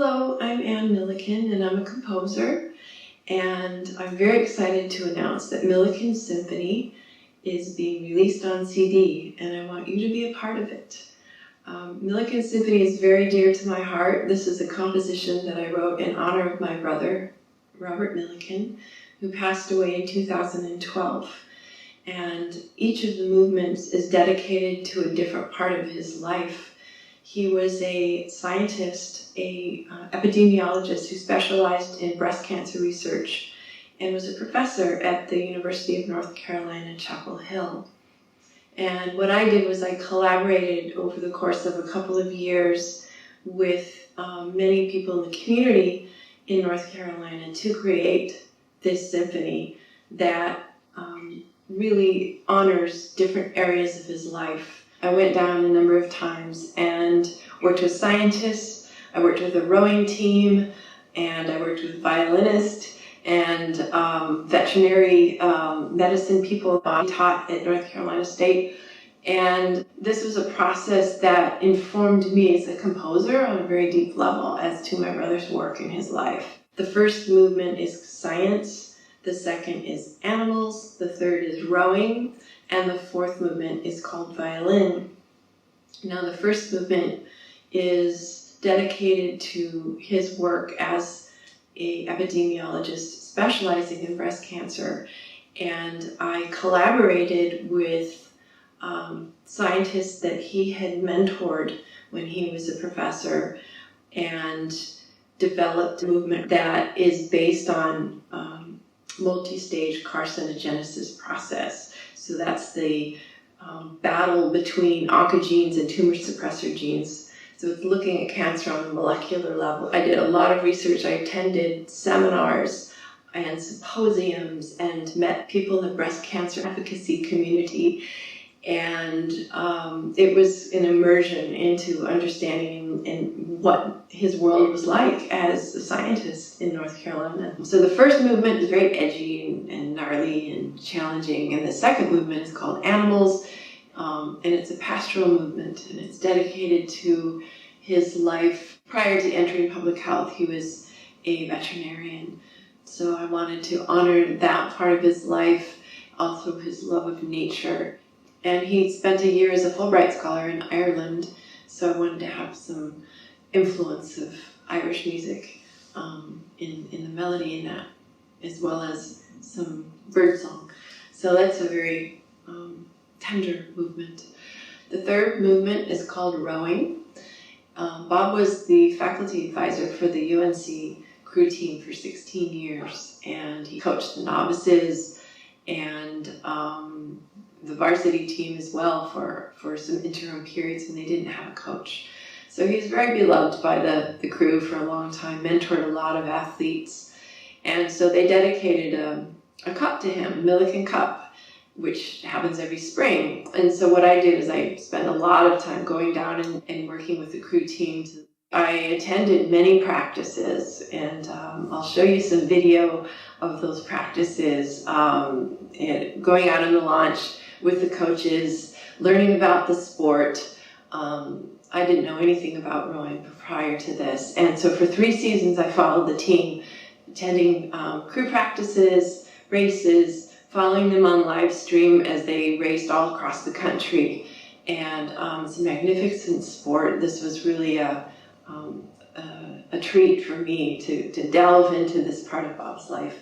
Hello, I'm Millikan and I'm a composer, and I'm very excited to announce that Millikan Symphony is being released on CD, and I want you to be a part of it. Millikan Symphony is very dear to my heart. This is a composition that I wrote in honor of my brother, Robert Millikan, who passed away in 2012. And each of the movements is dedicated to a different part of his life. He was a scientist, a epidemiologist who specialized in breast cancer research and was a professor at the University of North Carolina, Chapel Hill. And what I did was I collaborated over the course of a couple of years with many people in the community in North Carolina to create this symphony that really honors different areas of his life. I went down a number of times and worked with scientists, I worked with a rowing team, and I worked with violinists and veterinary medicine people I taught at North Carolina State. And this was a process that informed me as a composer on a very deep level as to my brother's work in his life. The first movement is science, the second is animals, the third is rowing, and the fourth movement is called violin. Now the first movement is dedicated to his work as an epidemiologist specializing in breast cancer, and I collaborated with scientists that he had mentored when he was a professor and developed a movement that is based on multi-stage carcinogenesis process. So that's the battle between oncogenes and tumor suppressor genes. So it's looking at cancer on a molecular level. I did a lot of research. I attended seminars and symposiums and met people in the breast cancer advocacy community. And it was an immersion into understanding and what his world was like as a scientist in North Carolina. So the first movement is very edgy and gnarly and challenging, and the second movement is called Animals, and it's a pastoral movement, and it's dedicated to his life prior to entering public health. He was a veterinarian, so I wanted to honor that part of his life, also his love of nature. And he spent a year as a Fulbright Scholar in Ireland, so I wanted to have some influence of Irish music in the melody in that, as well as some birdsong. So that's a very tender movement. The third movement is called Rowing. Bob was the faculty advisor for the UNC crew team for 16 years, and he coached the novices and the varsity team as well for some interim periods when they didn't have a coach. So he was very beloved by the crew for a long time, mentored a lot of athletes. And so they dedicated a cup to him, Millikan Cup, which happens every spring. And so what I did is I spent a lot of time going down and working with the crew team. I attended many practices, and I'll show you some video of those practices, and going out on the launch with the coaches, learning about the sport. I didn't know anything about rowing prior to this, and so for 3 seasons I followed the team, attending crew practices, races, following them on live stream as they raced all across the country. And it's a magnificent sport. This was really a treat for me to delve into this part of Bob's life.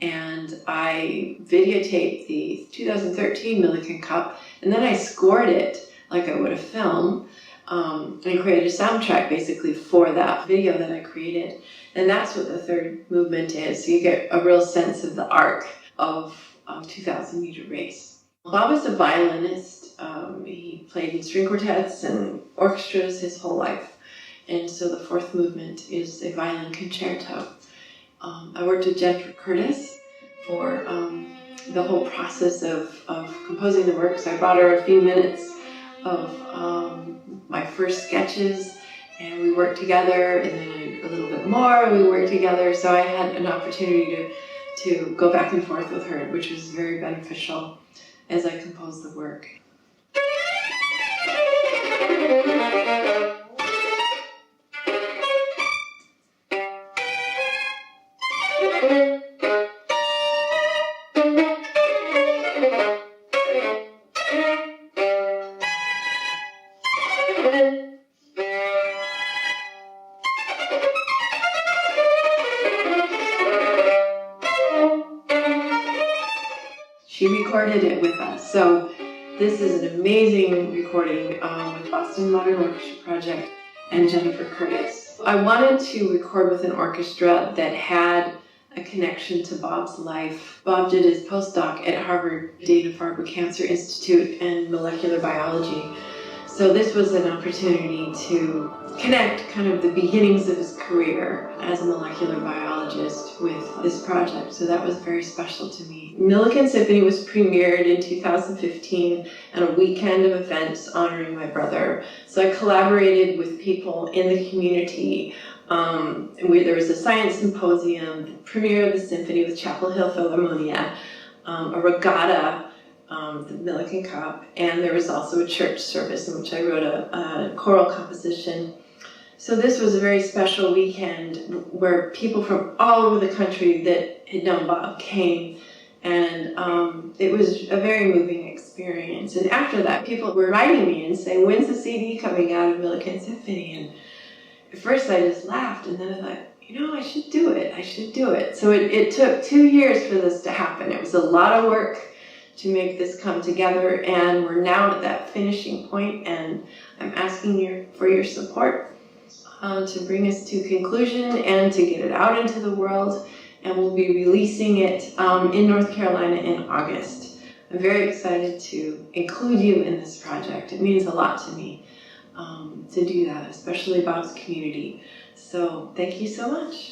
And I videotaped the 2013 Millikan Cup, and then I scored it like I would a film, and created a soundtrack basically for that video that I created. And that's what the third movement is. So you get a real sense of the arc of a 2,000-meter race. Bob was a violinist. He played in string quartets and orchestras his whole life. And so the fourth movement is a violin concerto. I worked with Jennifer Curtis for the whole process of composing the works. I brought her a few minutes of my first sketches, and we worked together, and then a little bit more, and we worked together. So I had an opportunity to go back and forth with her, which was very beneficial as I composed the work. She recorded it with us, so this is an amazing recording with Boston Modern Orchestra Project and Jennifer Curtis. I wanted to record with an orchestra that had a connection to Bob's life. Bob did his postdoc at Harvard Dana-Farber Cancer Institute and molecular biology. So this was an opportunity to connect kind of the beginnings of his career as a molecular biologist with this project. So that was very special to me. Millikan Symphony was premiered in 2015 on a weekend of events honoring my brother. So I collaborated with people in the community. Where there was a science symposium, the premiere of the symphony with Chapel Hill Philharmonia, a regatta, the Millikan Cup, and there was also a church service in which I wrote a choral composition. So this was a very special weekend where people from all over the country that had known Bob came, and it was a very moving experience. And after that, people were writing me and saying, "When's the CD coming out of Millikan Symphony?" And at first I just laughed, and then I thought, you know, I should do it. So it took 2 years for this to happen. It was a lot of work to make this come together, and we're now at that finishing point, and I'm asking for your support to bring us to conclusion and to get it out into the world, and we'll be releasing it in North Carolina in August. I'm very excited to include you in this project. It means a lot to me to do that, especially Bob's community. So thank you so much.